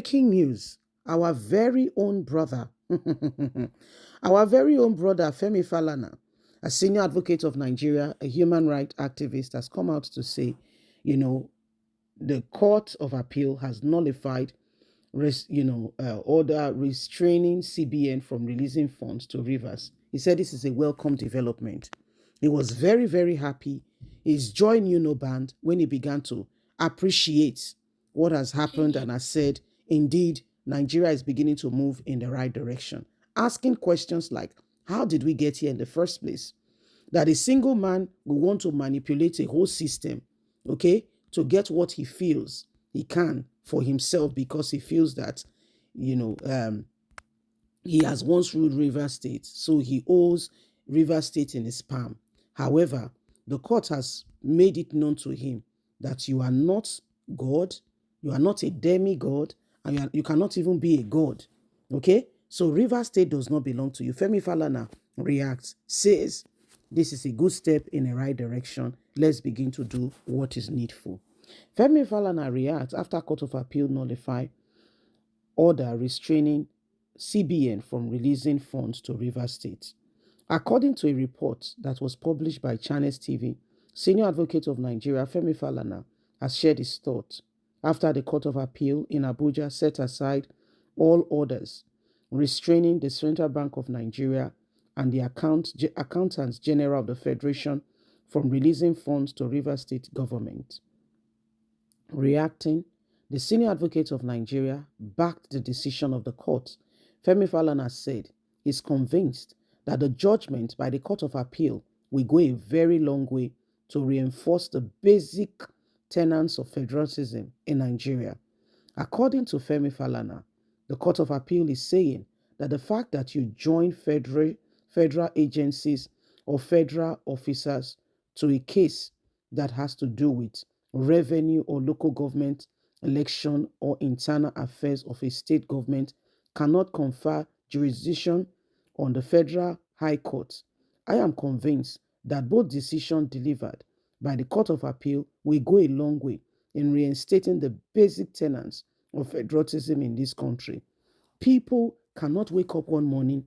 Breaking news. Our very own brother, our very own brother, Femi Falana, a senior advocate of Nigeria, a human rights activist, has come out to say, you know, the Court of Appeal has nullified, order restraining CBN from releasing funds to Rivers. He said this is a welcome development. He was very, very happy. He's joined Band when he began to appreciate what has happened and has said, indeed, Nigeria is beginning to move in the right direction. Asking questions like, how did we get here in the first place? That a single man will want to manipulate a whole system, okay, to get what he feels he can for himself because he feels that, he has once ruled Rivers State, so he owes Rivers State in his palm. However, the court has made it known to him that you are not God, you are not a demigod, and you cannot even be a god. Okay? So Rivers State does not belong to you. Femi Falana reacts, says, this is a good step in the right direction. Let's begin to do what is needful. Femi Falana reacts after Court of Appeal nullify order restraining CBN from releasing funds to Rivers State. According to a report that was published by Channels TV, senior advocate of Nigeria, Femi Falana, has shared his thoughts after the Court of Appeal in Abuja set aside all orders restraining the Central Bank of Nigeria and the Accountants General of the Federation from releasing funds to Rivers State government. Reacting, the senior advocate of Nigeria backed the decision of the court. Femi Falana said he's convinced that the judgment by the Court of Appeal will go a very long way to reinforce the basic tenets of federalism in Nigeria. According to Femi Falana, the Court of Appeal is saying that the fact that you join federal agencies or federal officers to a case that has to do with revenue or local government election or internal affairs of a state government cannot confer jurisdiction on the Federal High Court. I am convinced that both decisions delivered by the Court of Appeal will go a long way in reinstating the basic tenets of federalism in this country. People cannot wake up one morning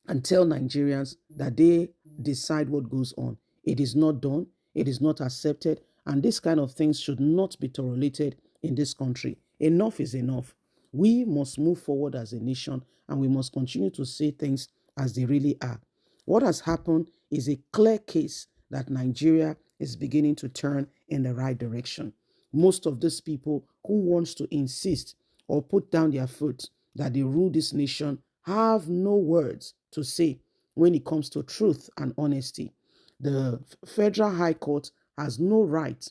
and tell Nigerians that they decide what goes on. It is not done, it is not accepted, and this kind of things should not be tolerated in this country. Enough is enough. We must move forward as a nation and we must continue to say things as they really are. What has happened is a clear case that Nigeria is beginning to turn in the right direction. Most of these people who wants to insist or put down their foot that they rule this nation have no words to say when it comes to truth and honesty. The Federal High Court has no right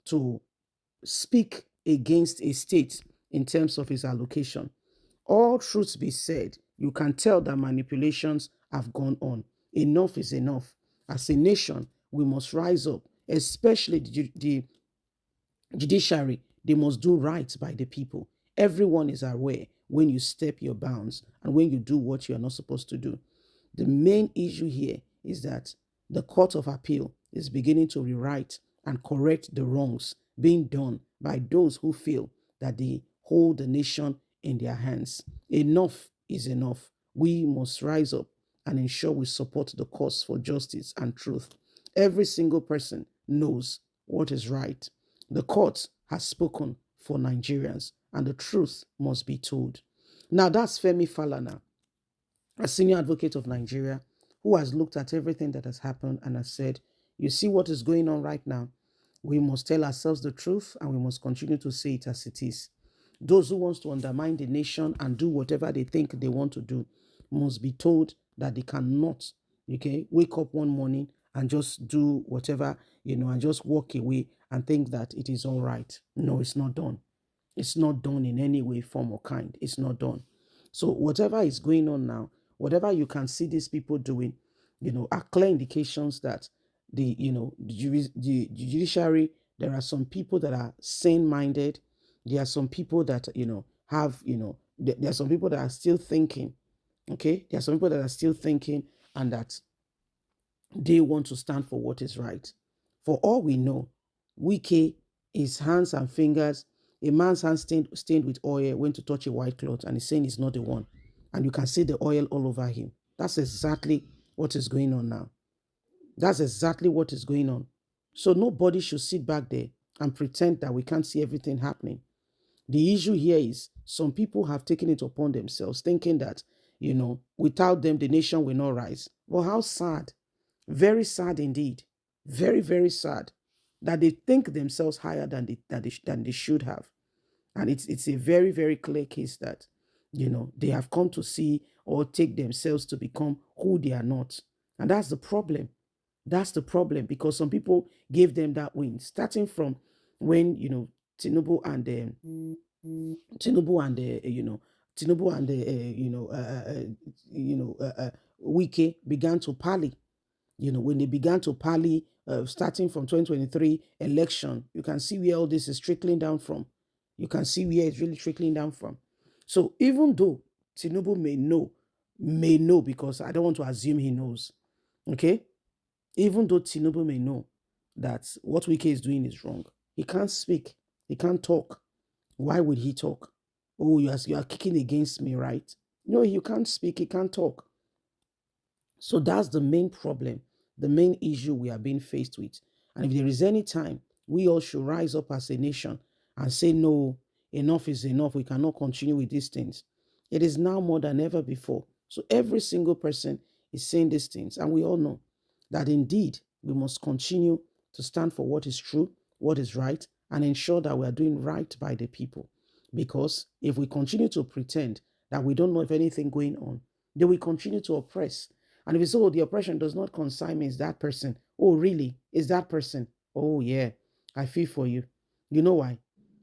to speak against a state in terms of its allocation. All truths be said, you can tell that manipulations have gone on. Enough is enough. As a nation, we must rise up, especially the judiciary. They must do right by the people. Everyone is aware when you step your bounds and when you do what you are not supposed to do. The main issue here is that the Court of Appeal is beginning to rewrite and correct the wrongs being done by those who feel that they hold the nation in their hands. Enough is enough. We must rise up and ensure we support the cause for justice and truth. Every single person knows what is right. The court has spoken for Nigerians and the truth must be told. Now that's Femi Falana, a senior advocate of Nigeria, who has looked at everything that has happened and has said, you see what is going on right now. We must tell ourselves the truth and we must continue to say it as it is. Those who want to undermine the nation and do whatever they think they want to do must be told that they cannot, wake up one morning and just do whatever, and just walk away and think that it is all right. No, it's not done. It's not done in any way, form, or kind. It's not done. So whatever is going on now, whatever you can see these people doing, are clear indications that the judiciary, there are some people that are sane-minded. There are some people that, there are some people that are still thinking, okay? There are some people that are still thinking and that they want to stand for what is right. For all we know, Wike, his hands and fingers A man's hand stained with oil went to touch a white cloth and he's saying he's not the one. And you can see the oil all over him. That's exactly what is going on now. That's exactly what is going on. So nobody should sit back there and pretend that we can't see everything happening. The issue here is some people have taken it upon themselves, thinking that, without them, the nation will not rise. Well, how sad. Very sad indeed. Very, very sad that they think themselves higher than they should have. And it's a very, very clear case that, they have come to see or take themselves to become who they are not. And that's the problem. That's the problem, because some people gave them that win, starting from when, Tinubu and Tinubu and Tinubu and Wike began to parley. When they began to parley, starting from 2023 election, you can see where all this is trickling down from. You can see where it's really trickling down from. So even though Tinubu may know, because I don't want to assume he knows, okay? Even though Tinubu may know that what Wike is doing is wrong, he can't speak, he can't talk. Why would he talk? Oh, you are kicking against me, right? No, you can't speak, he can't talk. So that's the main problem, the main issue we are being faced with. And if there is any time, we all should rise up as a nation and say, no, enough is enough. We cannot continue with these things. It is now more than ever before. So every single person is saying these things. And we all know that indeed we must continue to stand for what is true, what is right, and ensure that we are doing right by the people. Because if we continue to pretend that we don't know of anything going on, then we continue to oppress. And if you say, oh, the oppression does not concern me, it's that person. Oh, really? Is that person? Oh, yeah, I feel for you. You know why?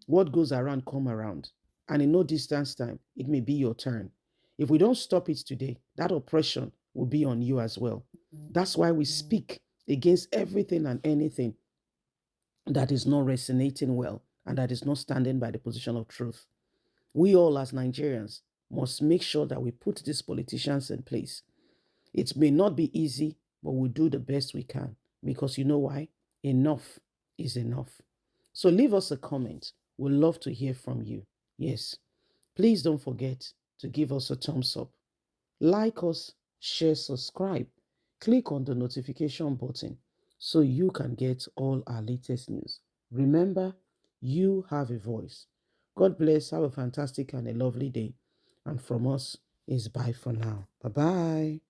What goes around, come around. And in no distance time, it may be your turn. If we don't stop it today, that oppression will be on you as well. That's why we speak against everything and anything that is not resonating well and that is not standing by the position of truth. We all as Nigerians must make sure that we put these politicians in place. It may not be easy, but we'll do the best we can, because you know why? Enough is enough. So leave us a comment. We'd love to hear from you. Yes. Please don't forget to give us a thumbs up. Like us, share, subscribe. Click on the notification button so you can get all our latest news. Remember, you have a voice. God bless. Have a fantastic and a lovely day. And from us is bye for now. Bye-bye.